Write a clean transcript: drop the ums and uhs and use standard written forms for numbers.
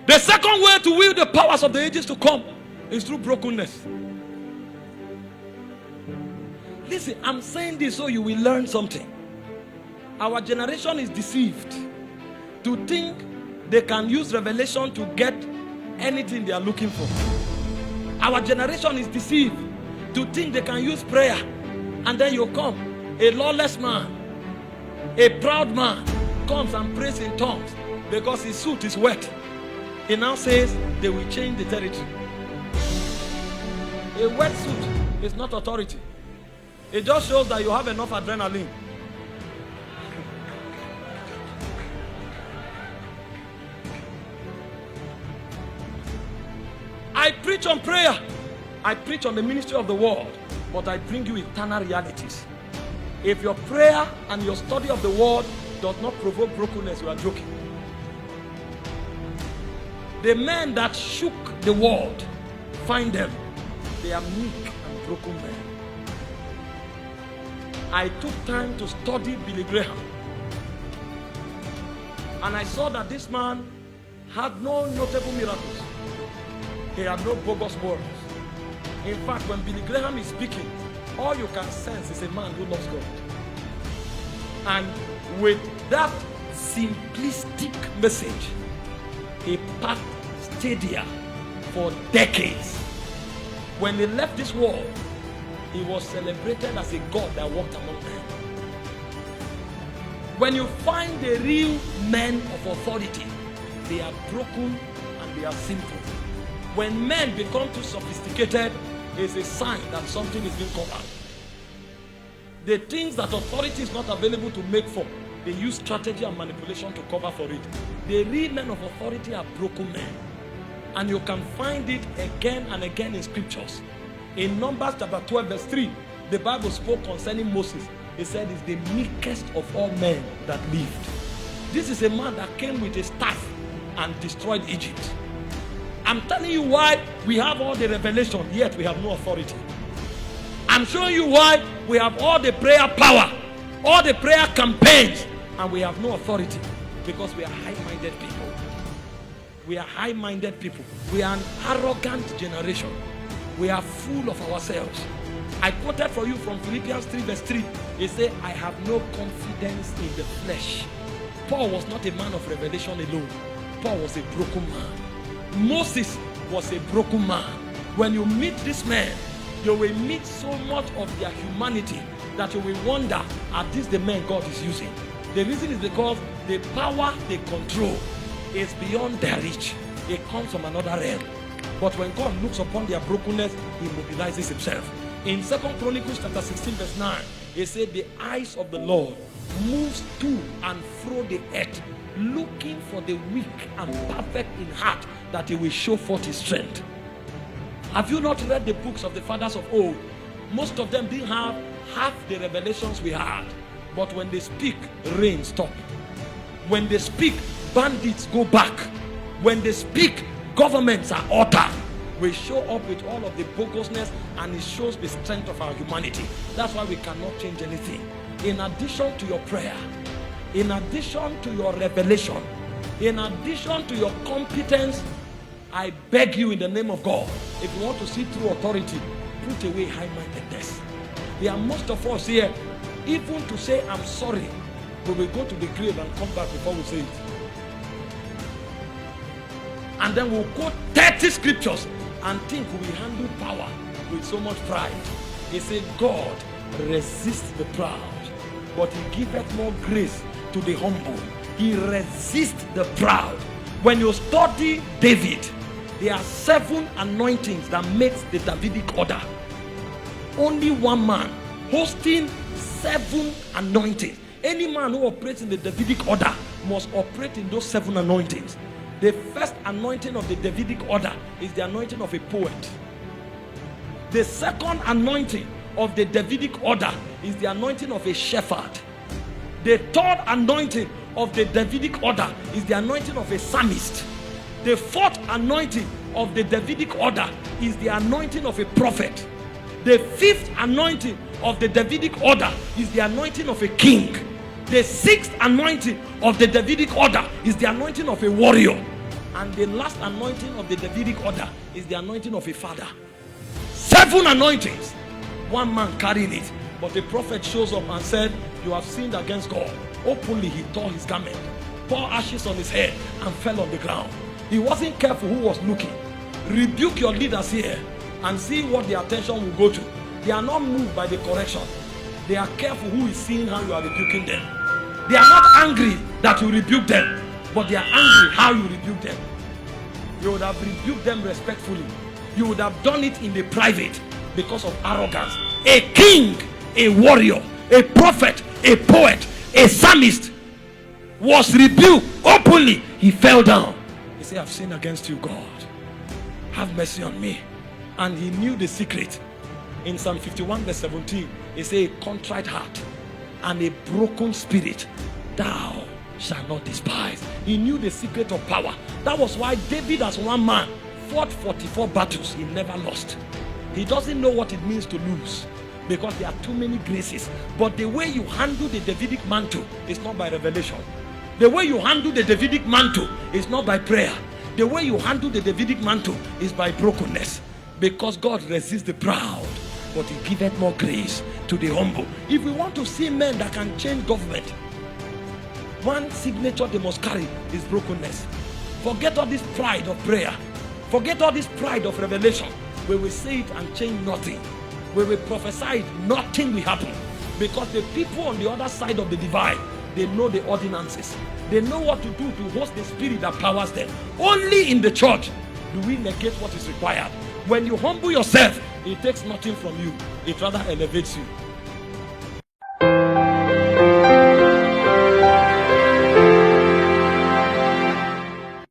The second way to will the powers of the ages to come is through brokenness. Listen, I'm saying this so you will learn something. Our generation is deceived to think they can use revelation to get anything they are looking for. Our generation is deceived to think they can use prayer, and then you come, a lawless man, a proud man comes and prays in tongues because his suit is wet. He now says they will change the territory. A wet suit is not authority. It just shows that you have enough adrenaline. I preach on prayer. I preach on the ministry of the word, but I bring you eternal realities. If your prayer and your study of the word does not provoke brokenness, you are joking. The men that shook the world, find them. They are meek and broken men. I took time to study Billy Graham, and I saw that this man had no notable miracles. He had no bogus words. In fact, when Billy Graham is speaking, all you can sense is a man who loves God. And with that simplistic message, he packed stadia for decades. When he left this world, he was celebrated as a god that walked among men. When you find the real men of authority, they are broken and they are simple. When men become too sophisticated, it's a sign that something is being covered. The things that authority is not available to make for, they use strategy and manipulation to cover for it. The real men of authority are broken men. And you can find it again and again in scriptures. In Numbers chapter 12 verse 3, the Bible spoke concerning Moses. It said he's the meekest of all men that lived. This is a man that came with a staff and destroyed Egypt. I'm telling you why we have all the revelation, yet we have no authority. I'm showing you why we have all the prayer power, all the prayer campaigns, and we have no authority. Because we are high-minded people. We are high-minded people. We are an arrogant generation. We are full of ourselves. I quoted for you from Philippians 3 verse 3. It said, I have no confidence in the flesh. Paul was not a man of revelation alone. Paul was a broken man. Moses was a broken man. When you meet this man, you will meet so much of their humanity that you will wonder, are these the men God is using? The reason is because the power they control is beyond their reach. It comes from another realm. But when God looks upon their brokenness, he mobilizes himself. In 2 Chronicles chapter 16 verse 9, it said, the eyes of the Lord moves to and fro the earth, looking for the weak and perfect in heart, that he will show forth his strength. Have you not read the books of the fathers of old? Most of them didn't have half the revelations we had. But when they speak, rain stop. When they speak, bandits go back. When they speak, governments are altered. We show up with all of the bogusness, and it shows the strength of our humanity. That's why we cannot change anything. In addition to your prayer, in addition to your revelation, in addition to your competence, I beg you in the name of God, if you want to see true authority, put away high-mindedness. There are most of us here, even to say I'm sorry, we will go to the grave and come back before we say it. And then we'll quote 30 scriptures and think we handle power with so much pride. He said, God resists the proud, but he giveth more grace to the humble. He resists the proud. When you study David, there are 7 anointings that makes the Davidic order. Only one man hosting 7 anointings. Any man who operates in the Davidic order must operate in those 7 anointings. The first anointing of the Davidic order is the anointing of a poet. The second anointing of the Davidic order is the anointing of a shepherd. The third anointing of the Davidic order is the anointing of a psalmist. The fourth anointing of the Davidic order is the anointing of a prophet. The fifth anointing of the Davidic order is the anointing of a king. The sixth anointing of the Davidic order is the anointing of a warrior. And the last anointing of the Davidic order is the anointing of a father. 7 anointings. One man carried it, but the prophet shows up and said, you have sinned against God. Openly he tore his garment, poured ashes on his head, and fell on the ground. He wasn't careful who was looking. Rebuke your leaders here and see what their attention will go to. They are not moved by the correction. They are careful who is seeing how you are rebuking them. They are not angry that you rebuke them, but they are angry how you rebuke them. You would have rebuked them respectfully. You would have done it in the private because of arrogance. A king, a warrior, a prophet, a poet, a psalmist was rebuked openly. He fell down. He said, I've sinned against you, God. Have mercy on me. And he knew the secret. In Psalm 51 verse 17, he said, a contrite heart and a broken spirit thou shalt not despise. He knew the secret of power. That was why David, as one man, fought 44 battles. He never lost. He doesn't know what it means to lose, because there are too many graces. But the way you handle the Davidic mantle is not by revelation. The way you handle the Davidic mantle is not by prayer. The way you handle the Davidic mantle is by brokenness. Because God resists the proud, but he giveth more grace to the humble. If we want to see men that can change government, one signature they must carry is brokenness. Forget all this pride of prayer. Forget all this pride of revelation. We will say it and change nothing. We will prophesy it, nothing will happen. Because the people on the other side of the divide, they know the ordinances. They know what to do to host the spirit that powers them. Only in the church do we negate what is required. When you humble yourself, it takes nothing from you. It rather elevates you.